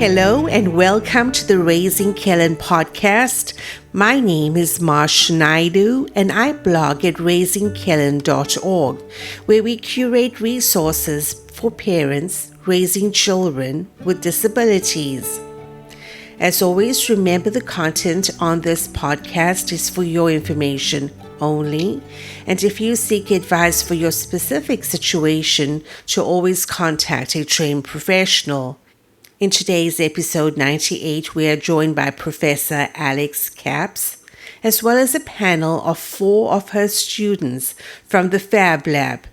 Hello and welcome to the Raising Kellan podcast. My name is Marsh Naidoo and I blog at raisingkellan.org, where we curate resources for parents raising children with disabilities. As always, remember the content on this podcast is for your information only, and if you seek advice for your specific situation, to always contact a trained professional. In today's episode 98, we are joined by Professor Alex Capps, as well as a panel of 4 of her students from the Fab Lab.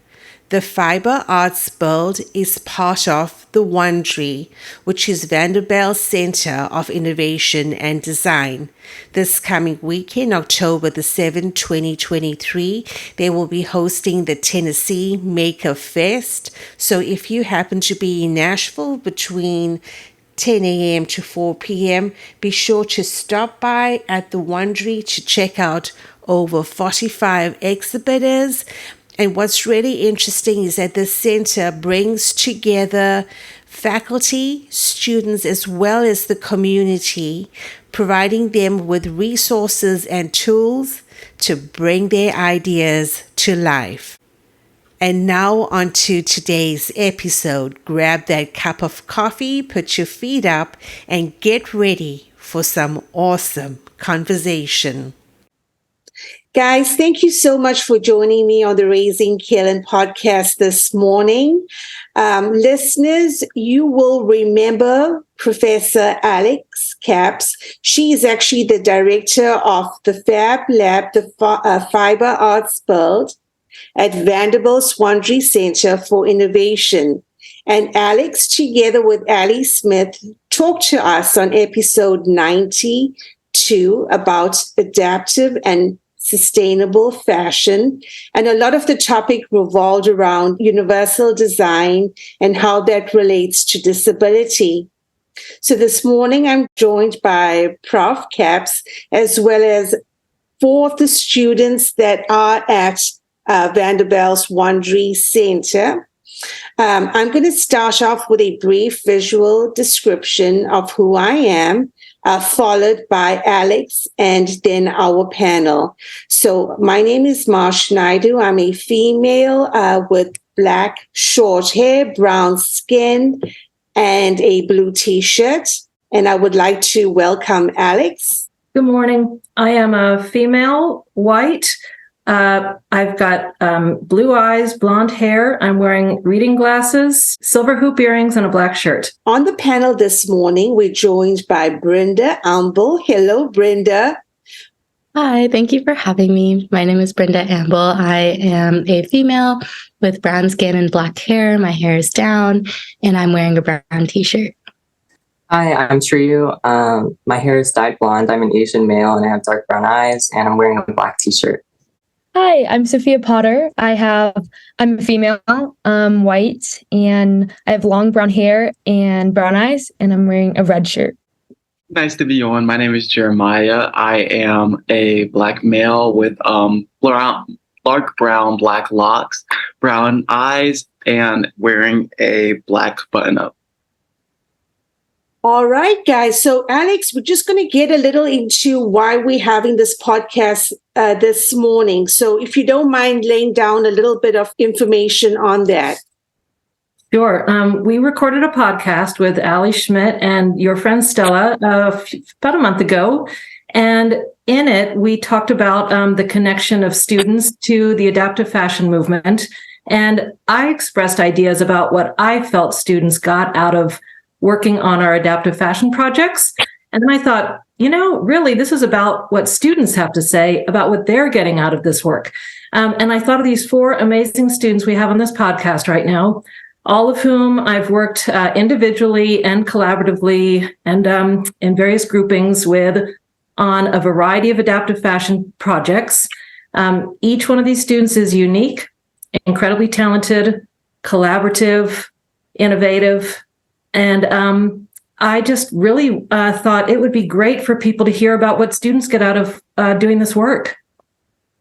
The Fiber Arts Build is part of the Wond'ry, which is Vanderbilt Center of Innovation and Design. This coming weekend, October the 7th, 2023, they will be hosting the Tennessee Maker Fest. So if you happen to be in Nashville between 10 a.m. to 4 p.m., be sure to stop by at the Wond'ry to check out over 45 exhibitors. And what's really interesting is that the center brings together faculty, students, as well as the community, providing them with resources and tools to bring their ideas to life. And now on to today's episode. Grab that cup of coffee, put your feet up, and get ready for some awesome conversation. Guys, thank you so much for joining me on the Raising Kellan podcast this morning. Listeners, you will remember Professor Alex Capps. She is actually the director of the Fab Lab, the Fiber Arts Build at Vanderbilt's Wond'ry Center for Innovation. And Alex, together with Ali Smith, talked to us on episode 92 about adaptive and sustainable fashion. And a lot of the topic revolved around universal design and how that relates to disability. So this morning, I'm joined by Prof. Capps, as well as 4 of the students that are at Vanderbilt's Wond'ry Center. I'm going to start off with a brief visual description of who I am, followed by Alex and then our panel. So my name is Marsh Naidoo. I'm a female with black short hair, brown skin, and a blue t-shirt. And I would like to welcome Alex. Good morning. I am a female, white. I've got blue eyes, blonde hair. I'm wearing reading glasses, silver hoop earrings, and a black shirt. On the panel this morning, we're joined by Brinda Ambal. Hello, Brinda. Hi, thank you for having me. My name is Brinda Ambal. I am a female with brown skin and black hair. My hair is down, and I'm wearing a brown t-shirt. Hi, I'm Trieu. My hair is dyed blonde. I'm an Asian male, and I have dark brown eyes, and I'm wearing a black t-shirt. Hi, I'm Sophia Potter. I'm a female, white, and I have long brown hair and brown eyes, and I'm wearing a red shirt. Nice to be on. My name is Jeremiah. I am a black male with dark brown, black locks, brown eyes, and wearing a black button-up. All right, guys. So, Alex, we're just going to get a little into why we're having this podcast this morning. So, if you don't mind laying down a little bit of information on that. Sure. We recorded a podcast with Ali Schmidt and your friend Stella about a month ago. And in it, we talked about the connection of students to the adaptive fashion movement. And I expressed ideas about what I felt students got out of working on our adaptive fashion projects. And then I thought, really, this is about what students have to say about what they're getting out of this work. And I thought of these 4 amazing students we have on this podcast right now, all of whom I've worked individually and collaboratively and in various groupings with on a variety of adaptive fashion projects. Each one of these students is unique, incredibly talented, collaborative, innovative, and I just really thought it would be great for people to hear about what students get out of doing this work.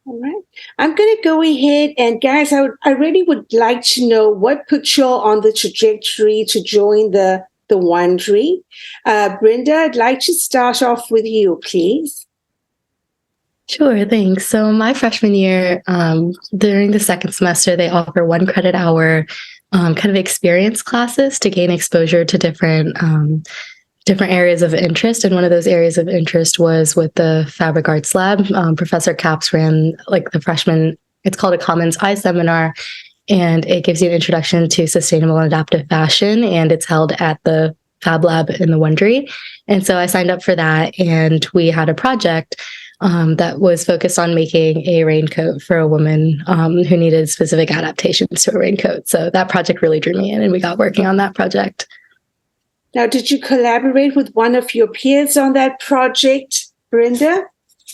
All right. I'm going to go ahead and guys, I really would like to know what put you all on the trajectory to join the the Wond'ry. Brinda, I'd like to start off with you, please. Sure, thanks. So my freshman year, during the second semester, they offer 1 credit hour kind of experience classes to gain exposure to different areas of interest. And one of those areas of interest was with the Fabric Arts Lab. Professor Capps ran like the freshman, it's called a Commons Eye seminar, and it gives you an introduction to sustainable and adaptive fashion. And it's held at the Fab Lab in the Wond'ry. And so I signed up for that, and we had a project that was focused on making a raincoat for a woman who needed specific adaptations to a raincoat. So that project really drew me in, and we got working on that project. Now, did you collaborate with one of your peers on that project, Brinda?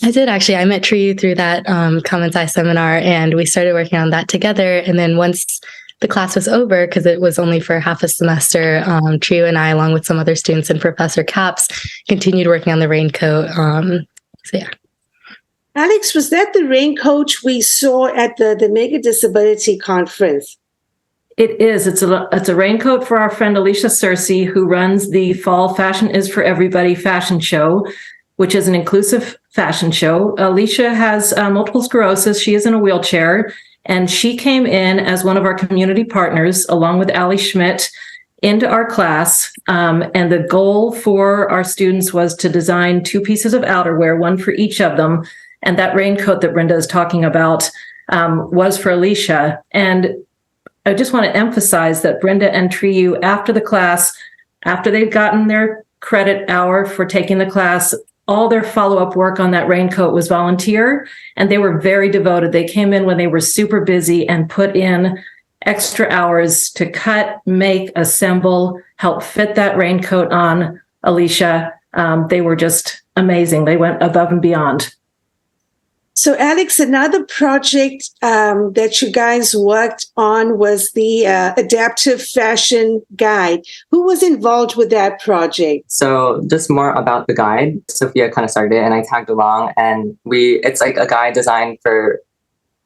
I did, actually. I met Trieu through that Commons Eye seminar, and we started working on that together. And then once the class was over, because it was only for half a semester, Trieu and I, along with some other students and Professor Capps, continued working on the raincoat. So yeah. Alex, was that the raincoat we saw at the Mega Disability Conference? It is. It's a raincoat for our friend Alicia Searcy, who runs the Fall Fashion is for Everybody fashion show, which is an inclusive fashion show. Alicia has multiple sclerosis. She is in a wheelchair, and she came in as one of our community partners, along with Ali Schmidt, into our class. And the goal for our students was to design 2 pieces of outerwear, one for each of them. And that raincoat that Brinda is talking about was for Alicia. And I just want to emphasize that Brinda and Trieu, after the class, after they'd gotten their credit hour for taking the class, all their follow-up work on that raincoat was volunteer, and they were very devoted. They came in when they were super busy and put in extra hours to cut, make, assemble, help fit that raincoat on Alicia. They were just amazing. They went above and beyond. So, Alex, another project that you guys worked on was the Adaptive Fashion Guide. Who was involved with that project? So just more about the guide. Sophia kind of started it, and I tagged along. And it's like a guide designed for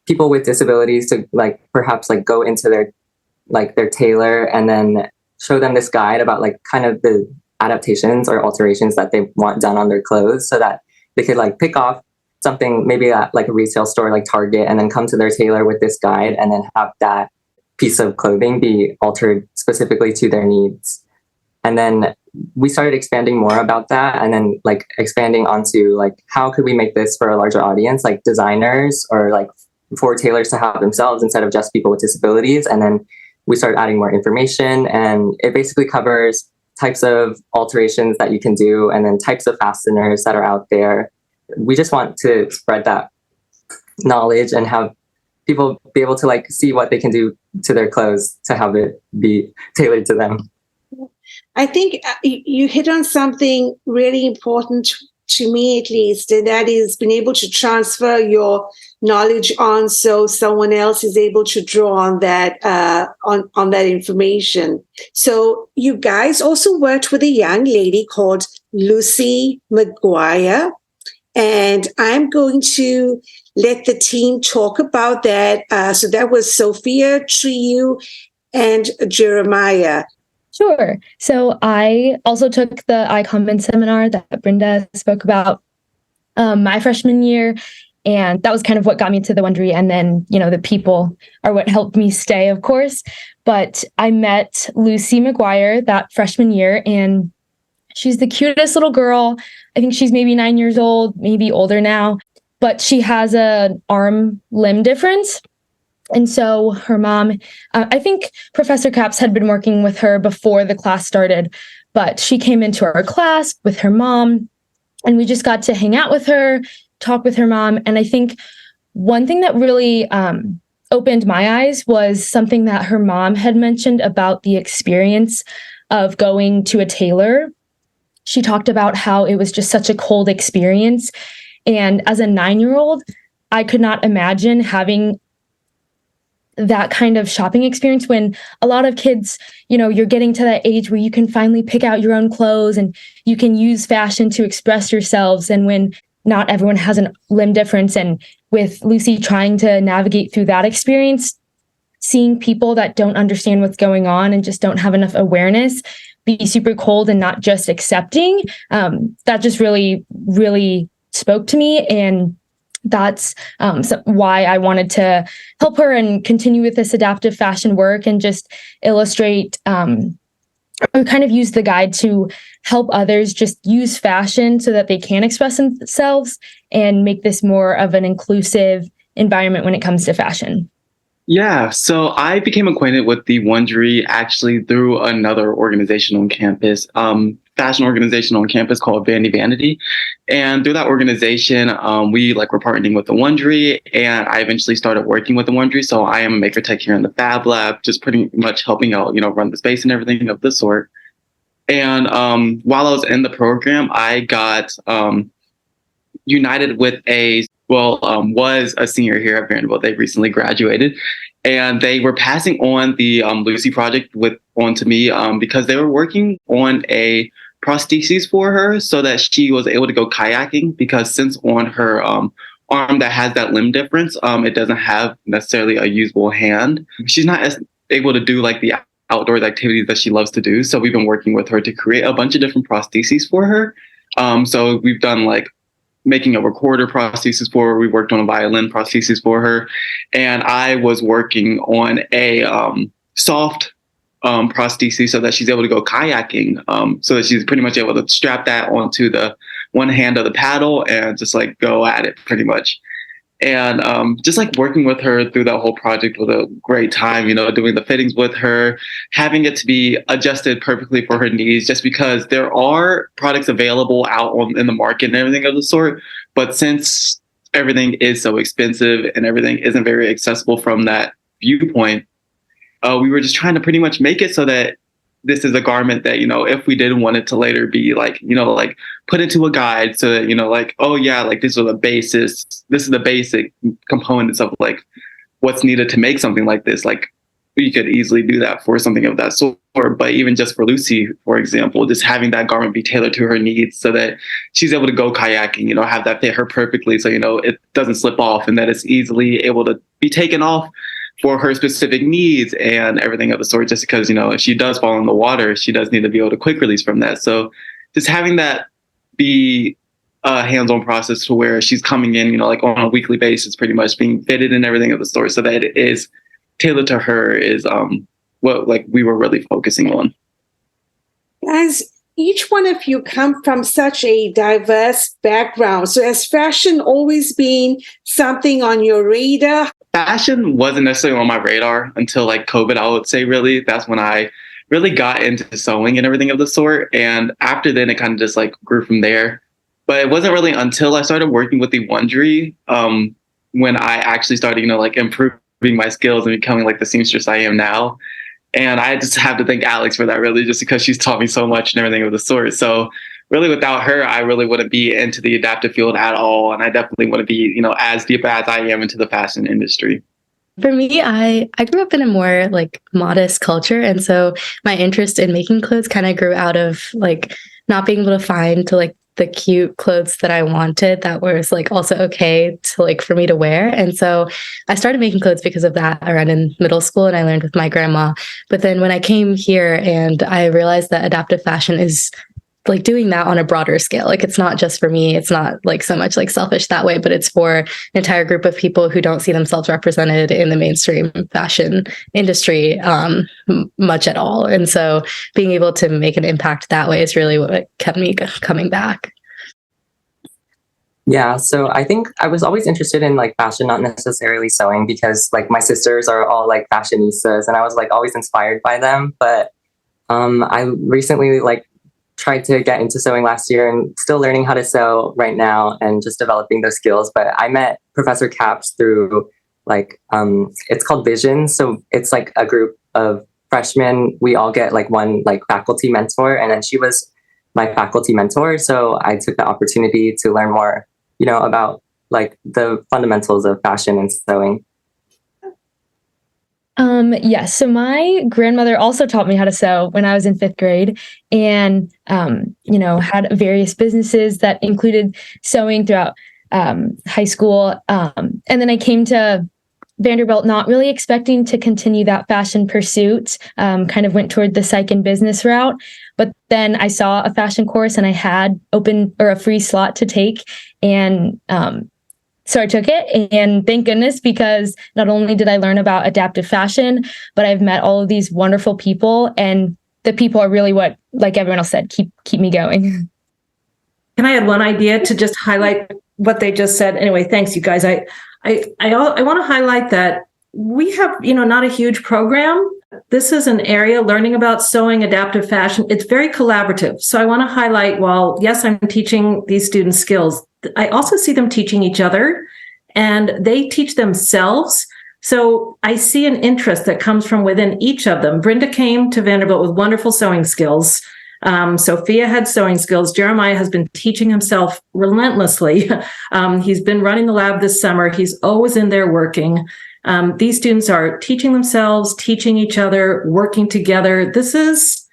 people with disabilities to perhaps go into their tailor and then show them this guide about kind of the adaptations or alterations that they want done on their clothes, so that they could pick off something maybe at a retail store like Target, and then come to their tailor with this guide, and then have that piece of clothing be altered specifically to their needs. And then we started expanding more about that, and then expanding onto how could we make this for a larger audience, like designers or for tailors to have themselves instead of just people with disabilities. And then we started adding more information, and it basically covers types of alterations that you can do, and then types of fasteners that are out there. We just want to spread that knowledge and have people be able to see what they can do to their clothes to have it be tailored to them. I think you hit on something really important to me, at least, and that is being able to transfer your knowledge on, so someone else is able to draw on that on that information. So you guys also worked with a young lady called Lucy McGuire. And I'm going to let the team talk about that. So that was Sophia, Trieu, and Jeremiah. Sure. So I also took the iCommon seminar that Brinda spoke about my freshman year. And that was kind of what got me to the Wond'ry. And then, the people are what helped me stay, of course. But I met Lucy McGuire that freshman year, and she's the cutest little girl. I think she's maybe 9 years old, maybe older now, but she has an arm limb difference. And so her mom, I think Professor Capps had been working with her before the class started, but she came into our class with her mom, and we just got to hang out with her, talk with her mom. And I think one thing that really opened my eyes was something that her mom had mentioned about the experience of going to a tailor. She talked about how it was just such a cold experience. And as a 9-year-old, I could not imagine having that kind of shopping experience when a lot of kids, you're getting to that age where you can finally pick out your own clothes and you can use fashion to express yourselves. And when not everyone has a limb difference, and with Lucy trying to navigate through that experience, seeing people that don't understand what's going on and just don't have enough awareness be super cold and not just accepting, that just really, really spoke to me. And that's why I wanted to help her and continue with this adaptive fashion work and just illustrate or kind of use the guide to help others just use fashion so that they can express themselves and make this more of an inclusive environment when it comes to fashion. Yeah, so I became acquainted with the Wond'ry actually through another organization on campus, fashion organization on campus called Vanity. And through that organization, we were partnering with the Wond'ry, and I eventually started working with the Wond'ry. So I am a maker tech here in the Fab Lab, just pretty much helping out, run the space and everything of the sort. And while I was in the program, I got united with was a senior here at Vanderbilt. They recently graduated, and they were passing on the Lucy project onto me because they were working on a prosthesis for her so that she was able to go kayaking, because since on her arm that has that limb difference, it doesn't have necessarily a usable hand. She's not as able to do the outdoors activities that she loves to do. So we've been working with her to create a bunch of different prostheses for her. So we've done making a recorder prosthesis for her. We worked on a violin prosthesis for her. And I was working on a soft prosthesis so that she's able to go kayaking, so that she's pretty much able to strap that onto the one hand of the paddle and just go at it pretty much. And just working with her through that whole project was a great time, doing the fittings with her, having it to be adjusted perfectly for her needs, just because there are products available out in the market and everything of the sort. But since everything is so expensive and everything isn't very accessible from that viewpoint, we were just trying to pretty much make it so that this is a garment that, if we didn't want it to later be put into a guide so that, oh yeah, this is the basic components of what's needed to make something like this. We could easily do that for something of that sort. But even just for Lucy, for example, just having that garment be tailored to her needs so that she's able to go kayaking, have that fit her perfectly. So, it doesn't slip off and that it's easily able to be taken off for her specific needs and everything of the sort, just because, if she does fall in the water, she does need to be able to quick release from that. So just having that be a hands-on process to where she's coming in, on a weekly basis, pretty much being fitted and everything of the sort so that it is tailored to her is what we were really focusing on. Guys, each one of you come from such a diverse background. So has fashion always been something on your radar? Fashion wasn't necessarily on my radar until COVID, I would say, really. That's when I really got into sewing and everything of the sort. And after then, it kind of just grew from there. But it wasn't really until I started working with the Wond'ry when I actually started, improving my skills and becoming the seamstress I am now. And I just have to thank Alex for that, really, just because she's taught me so much and everything of the sort. So really, without her, I really wouldn't be into the adaptive field at all. And I definitely wouldn't be, as deep as I am into the fashion industry. For me, I grew up in a more modest culture. And so my interest in making clothes kind of grew out of not being able to find the cute clothes that I wanted that was also okay to for me to wear. And so I started making clothes because of that around in middle school, and I learned with my grandma. But then when I came here and I realized that adaptive fashion is doing that on a broader scale, it's not just for me, it's not so much selfish that way, but it's for an entire group of people who don't see themselves represented in the mainstream fashion industry much at all. And so being able to make an impact that way is really what kept me coming back. Yeah, so I think I was always interested in fashion, not necessarily sewing, because my sisters are all fashionistas and I was always inspired by them. But I recently tried to get into sewing last year and still learning how to sew right now and just developing those skills. But I met Professor Capps through it's called Vision. So it's a group of freshmen. We all get one faculty mentor, and then she was my faculty mentor. So I took the opportunity to learn more, about the fundamentals of fashion and sewing. Yes. So my grandmother also taught me how to sew when I was in 5th grade and, had various businesses that included sewing throughout high school. And then I came to Vanderbilt, not really expecting to continue that fashion pursuit, kind of went toward the psych and business route. But then I saw a fashion course and I had a free slot to take. And so I took it, and thank goodness, because not only did I learn about adaptive fashion, but I've met all of these wonderful people, and the people are really what, like everyone else said, keep me going. Can I add one idea to just highlight what they just said? Anyway, thanks, you guys. I want to highlight that we have, not a huge program. This is an area learning about sewing, adaptive fashion. It's very collaborative. So I want to highlight, while yes, I'm teaching these students skills, I also see them teaching each other, and they teach themselves. So I see an interest that comes from within each of them. Brinda came to Vanderbilt with wonderful sewing skills. Sophia had sewing skills. Jeremiah has been teaching himself relentlessly. He's been running the lab this summer. He's always in there working. These students are teaching themselves, teaching each other, working together. This is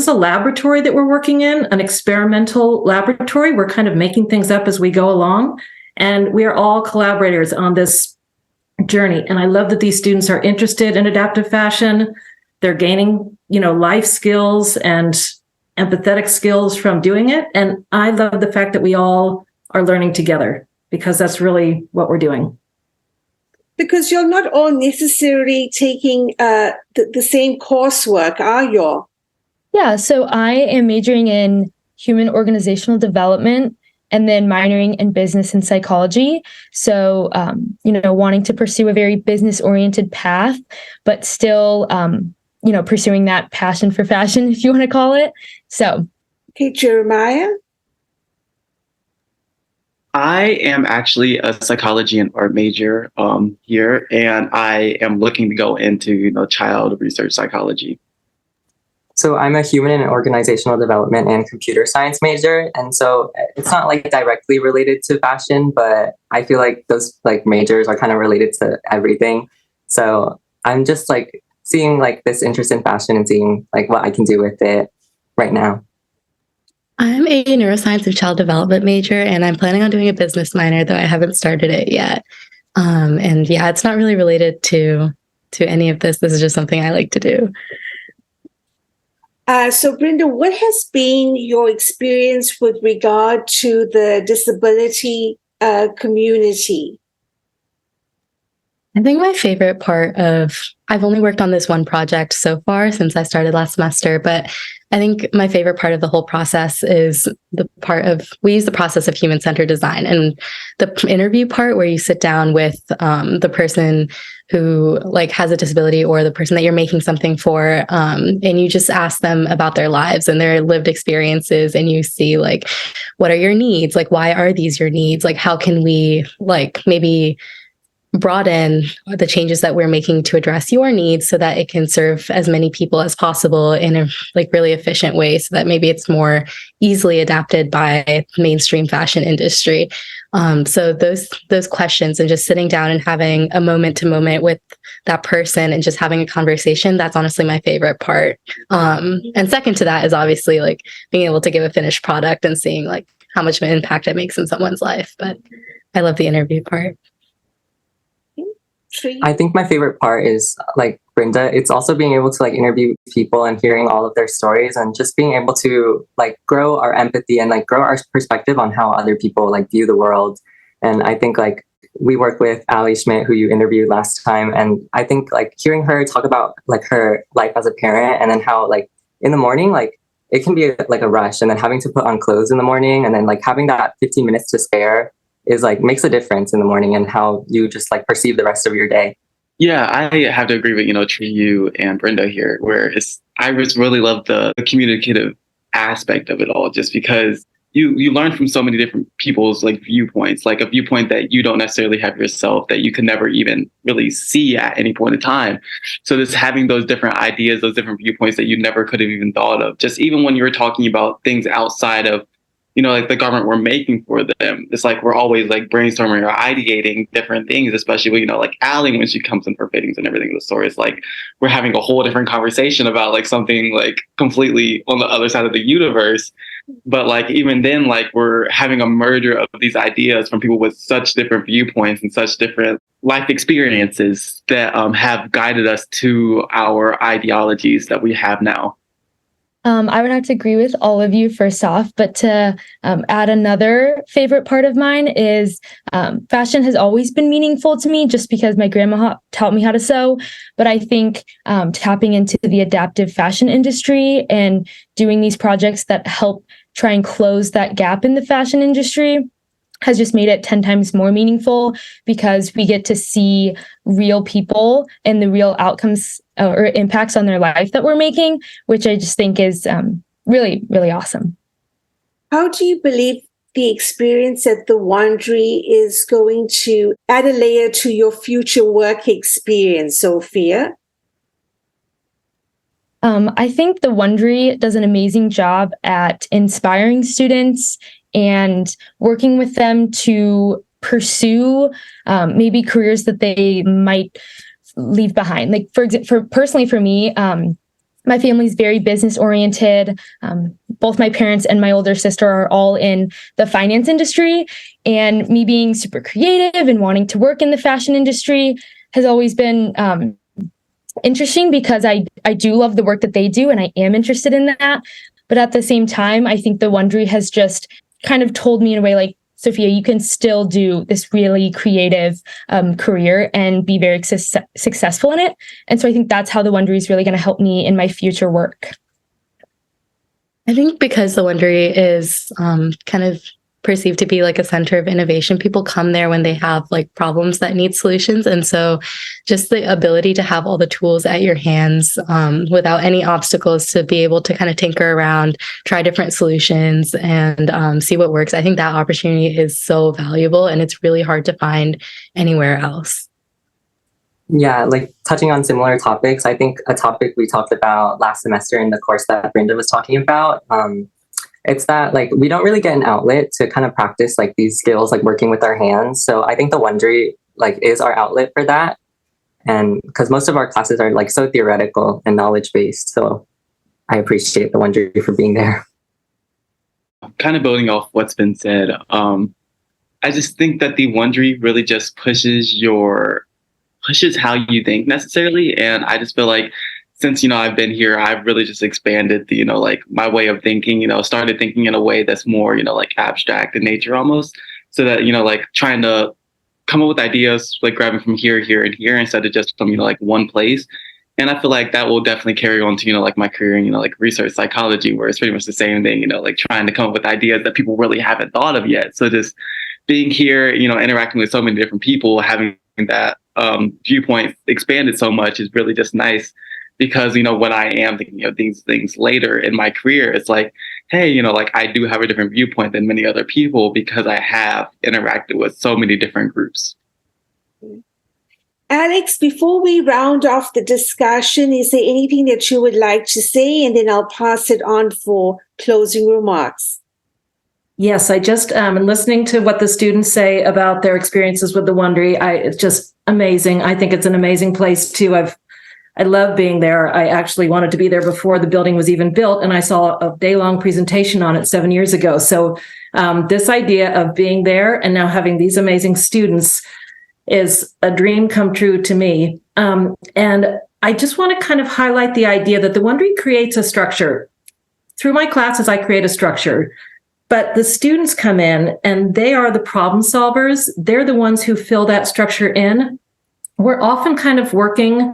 a laboratory that we're working in, an experimental laboratory. We're kind of making things up as we go along, and we are all collaborators on this journey. And I love that these students are interested in adaptive fashion. They're gaining, life skills and empathetic skills from doing it. And I love the fact that we all are learning together, because that's really what we're doing. Because you're not all necessarily taking the same coursework, are you? Yeah, so I am majoring in human organizational development and then minoring in business and psychology. So, wanting to pursue a very business-oriented path, but still, pursuing that passion for fashion, if you want to call it. So. Okay, Jeremiah? I am actually a psychology and art major here, and I am looking to go into, child research psychology. So I'm a human and organizational development and computer science major. And so it's not like directly related to fashion, but I feel like those like majors are kind of related to everything. So I'm just like seeing like this interest in fashion and seeing like what I can do with it right now. I'm a neuroscience and child development major, and I'm planning on doing a business minor, though I haven't started it yet. And yeah, it's not really related to any of this. This is just something I like to do. So, Brinda, what has been your experience with regard to the disability community? I think my favorite part I've only worked on this one project so far since I started last semester, but I think my favorite part of the whole process is we use the process of human-centered design, and the interview part where you sit down with the person who like has a disability or the person that you're making something for, and you just ask them about their lives and their lived experiences, and you see like, what are your needs? Like, why are these your needs? Like, how can we like maybe broaden the changes that we're making to address your needs so that it can serve as many people as possible in a like really efficient way, so that maybe it's more easily adapted by mainstream fashion industry. So those questions and just sitting down and having a moment to moment with that person and just having a conversation, that's honestly my favorite part. And second to that is obviously like being able to give a finished product and seeing like how much of an impact it makes in someone's life. But I love the interview part. I think my favorite part is like Brinda. It's also being able to like interview people and hearing all of their stories, and just being able to like grow our empathy and like grow our perspective on how other people like view the world. And I think like we work with Ali Schmidt, who you interviewed last time, and I think like hearing her talk about like her life as a parent, and then how like in the morning like it can be like a rush, and then having to put on clothes in the morning, and then like having that 15 minutes to spare is like makes a difference in the morning and how you just like perceive the rest of your day. Yeah, I have to agree with, Trieu and Brinda here, where I just really love the communicative aspect of it all, just because you learn from so many different people's like viewpoints, like a viewpoint that you don't necessarily have yourself, that you could never even really see at any point in time. So just having those different ideas, those different viewpoints that you never could have even thought of, just even when you were talking about things outside of like the garment we're making for them. It's like we're always like brainstorming or ideating different things, especially when, like Ali, when she comes in for fittings and everything of the story. It's like we're having a whole different conversation about like something like completely on the other side of the universe. But like even then, like we're having a merger of these ideas from people with such different viewpoints and such different life experiences that have guided us to our ideologies that we have now. I would have to agree with all of you first off, but to add another favorite part of mine is fashion has always been meaningful to me just because my grandma taught me how to sew. But I think tapping into the adaptive fashion industry and doing these projects that help try and close that gap in the fashion industry has just made it 10 times more meaningful because we get to see real people and the real outcomes or impacts on their life that we're making, which I just think is really, really awesome. How do you believe the experience at the Wond'ry is going to add a layer to your future work experience, Sophia? I think the Wond'ry does an amazing job at inspiring students and working with them to pursue maybe careers that they might leave behind. Like personally for me, my family's very business oriented. Both my parents and my older sister are all in the finance industry, and me being super creative and wanting to work in the fashion industry has always been interesting because I do love the work that they do and I am interested in that. But at the same time, I think the Wond'ry has just kind of told me in a way like, Sophia, you can still do this really creative career and be very successful in it. And so I think that's how the Wond'ry is really going to help me in my future work. I think because the Wond'ry is kind of perceived to be like a center of innovation, people come there when they have like problems that need solutions. And so just the ability to have all the tools at your hands without any obstacles to be able to kind of tinker around, try different solutions and see what works. I think that opportunity is so valuable and it's really hard to find anywhere else. Yeah, like touching on similar topics, I think a topic we talked about last semester in the course that Brinda was talking about, it's that like we don't really get an outlet to kind of practice like these skills, like working with our hands. So I think the Wond'ry like is our outlet for that. And because most of our classes are like so theoretical and knowledge based. So I appreciate the Wond'ry for being there. Kind of building off what's been said, I just think that the Wond'ry really just pushes how you think necessarily. And I just feel like since, I've been here, I've really just expanded the, like my way of thinking, started thinking in a way that's more, like abstract in nature almost. So that, like trying to come up with ideas, like grabbing from here, here, and here instead of just from, like one place. And I feel like that will definitely carry on to, like my career in, like research psychology, where it's pretty much the same thing, like trying to come up with ideas that people really haven't thought of yet. So just being here, interacting with so many different people, having that viewpoint expanded so much is really just nice. Because, when I am thinking of these things later in my career, it's like, hey, like I do have a different viewpoint than many other people because I have interacted with so many different groups. Alex, before we round off the discussion, is there anything that you would like to say? And then I'll pass it on for closing remarks. Yes, I just am listening to what the students say about their experiences with the Wond'ry. It's just amazing. I think it's an amazing place too. I love being there. I actually wanted to be there before the building was even built, and I saw a day-long presentation on it 7 years ago. So this idea of being there and now having these amazing students is a dream come true to me. And I just want to kind of highlight the idea that the Wond'ry creates a structure. Through my classes, I create a structure, but the students come in and they are the problem solvers. They're the ones who fill that structure in. We're often kind of working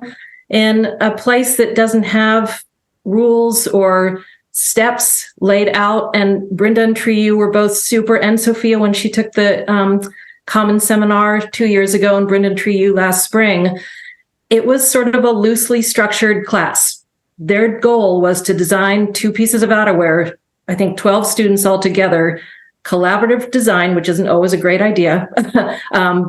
in a place that doesn't have rules or steps laid out. And Brinda and Trieu were both super, and Sophia, when she took the common seminar 2 years ago, and Brinda and Trieu last spring, it was sort of a loosely structured class. Their goal was to design 2 pieces of outerwear, I think 12 students altogether, collaborative design, which isn't always a great idea,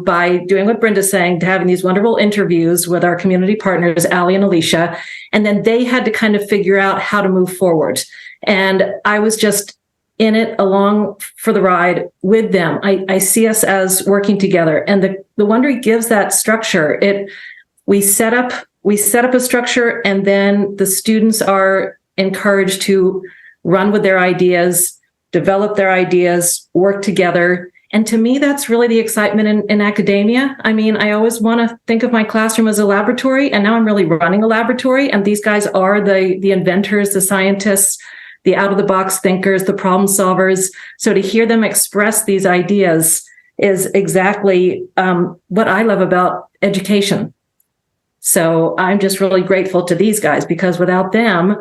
by doing what Brinda's saying, to having these wonderful interviews with our community partners, Ali and Alicia, and then they had to kind of figure out how to move forward. And I was just in it along for the ride with them. I see us as working together, and the Wond'ry gives that structure. We set up a structure, and then the students are encouraged to run with their ideas, develop their ideas, work together. And to me, that's really the excitement in academia. I mean, I always want to think of my classroom as a laboratory, and now I'm really running a laboratory. And these guys are the inventors, the scientists, the out-of-the-box thinkers, the problem solvers. So to hear them express these ideas is exactly what I love about education. So I'm just really grateful to these guys, because without them,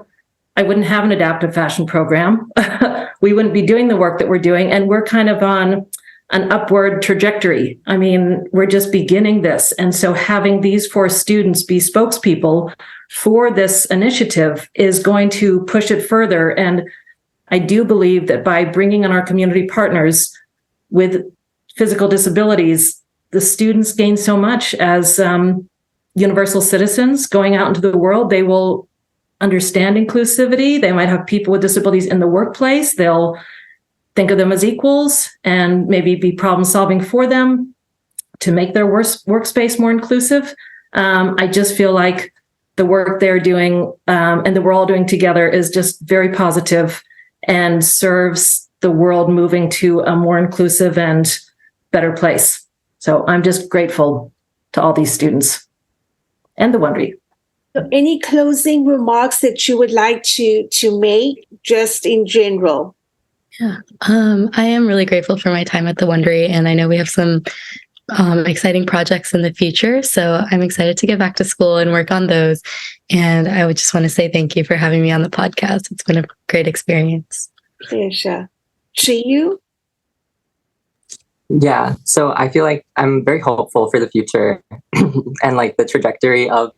I wouldn't have an adaptive fashion program. We wouldn't be doing the work that we're doing. And we're kind of on an upward trajectory. I mean, we're just beginning this. And so having these 4 students be spokespeople for this initiative is going to push it further. And I do believe that by bringing in our community partners with physical disabilities, the students gain so much as universal citizens going out into the world. They will understand inclusivity. They might have people with disabilities in the workplace. They'll think of them as equals and maybe be problem solving for them to make their workspace more inclusive. I just feel like the work they're doing and that we're all doing together is just very positive and serves the world moving to a more inclusive and better place. So I'm just grateful to all these students and the Wond'ry. Any closing remarks that you would like to make, just in general? Yeah, I am really grateful for my time at the Wond'ry, and I know we have some exciting projects in the future. So I'm excited to get back to school and work on those. And I would just want to say thank you for having me on the podcast. It's been a great experience. Pleasure. Trieu? Yeah, so I feel like I'm very hopeful for the future and like the trajectory of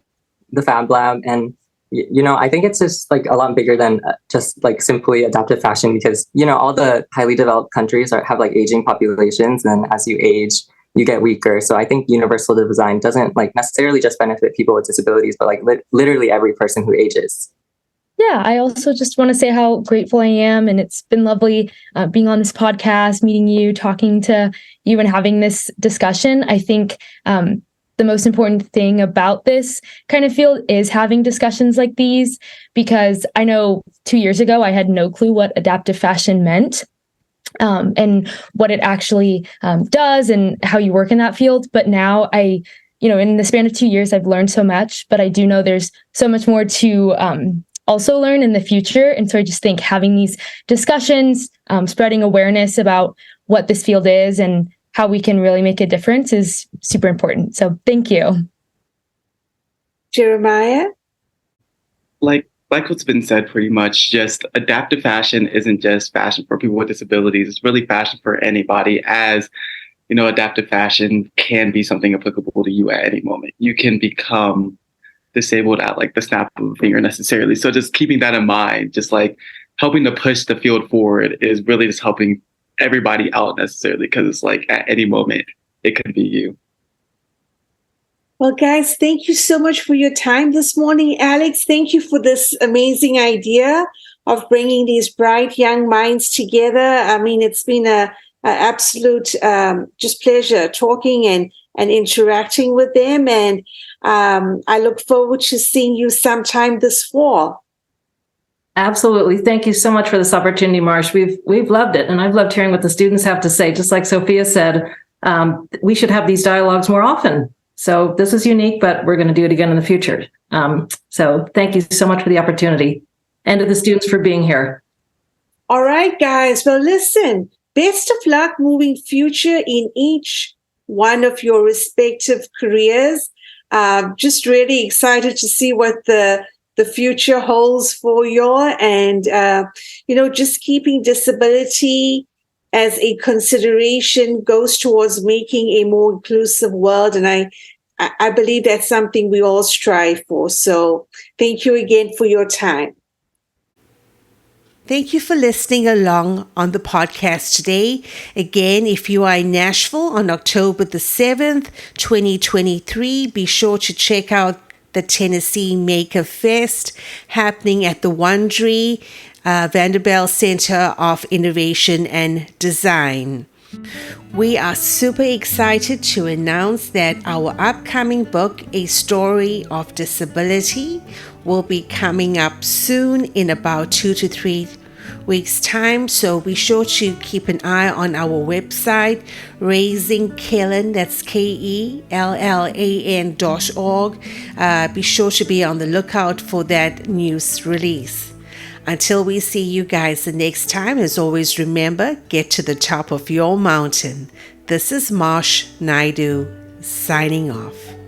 the Fab Lab. And, you know, I think it's just like a lot bigger than just like simply adaptive fashion, because, you know, all the highly developed countries have like aging populations. And as you age, you get weaker. So I think universal design doesn't like necessarily just benefit people with disabilities, but like literally every person who ages. Yeah, I also just want to say how grateful I am. And it's been lovely being on this podcast, meeting you, talking to you, and having this discussion. I think the most important thing about this kind of field is having discussions like these, because I know 2 years ago, I had no clue what adaptive fashion meant. And what it actually does and how you work in that field. But now in the span of 2 years, I've learned so much, but I do know there's so much more to also learn in the future. And so I just think having these discussions, spreading awareness about what this field is and how we can really make a difference is super important. So thank you. Jeremiah? Like what's been said pretty much, just adaptive fashion isn't just fashion for people with disabilities. It's really fashion for anybody, as, you know, adaptive fashion can be something applicable to you at any moment. You can become disabled at like the snap of a finger necessarily. So just keeping that in mind, just like helping to push the field forward is really just helping everybody out necessarily, because it's like at any moment, it could be you. Well, guys, thank you so much for your time this morning. Alex, thank you for this amazing idea of bringing these bright young minds together. I mean, it's been a absolute just pleasure talking and interacting with them. And I look forward to seeing you sometime this fall. Absolutely. Thank you so much for this opportunity, Marsh. We've loved it. And I've loved hearing what the students have to say. Just like Sophia said, we should have these dialogues more often. So this is unique, but we're going to do it again in the future. So thank you so much for the opportunity, and to the students for being here. All right, guys. Well, listen, best of luck moving future in each one of your respective careers. Just really excited to see what the future holds for you. And, just keeping disability as a consideration goes towards making a more inclusive world. And I believe that's something we all strive for. So thank you again for your time. Thank you for listening along on the podcast today. Again, if you are in Nashville on October the 7th, 2023, be sure to check out the Tennessee Maker Fest happening at the Wond'ry, Vanderbilt Center of Innovation and Design. We are super excited to announce that our upcoming book, A Story of Disability, will be coming up soon in about 2 to 3 week's time. So be sure to keep an eye on our website, Raising Kellan, that's KELLAN.org. Be sure to be on the lookout for that news release. Until we see you guys the next time, as always, remember, get to the top of your mountain. This is Marsh Naidoo signing off.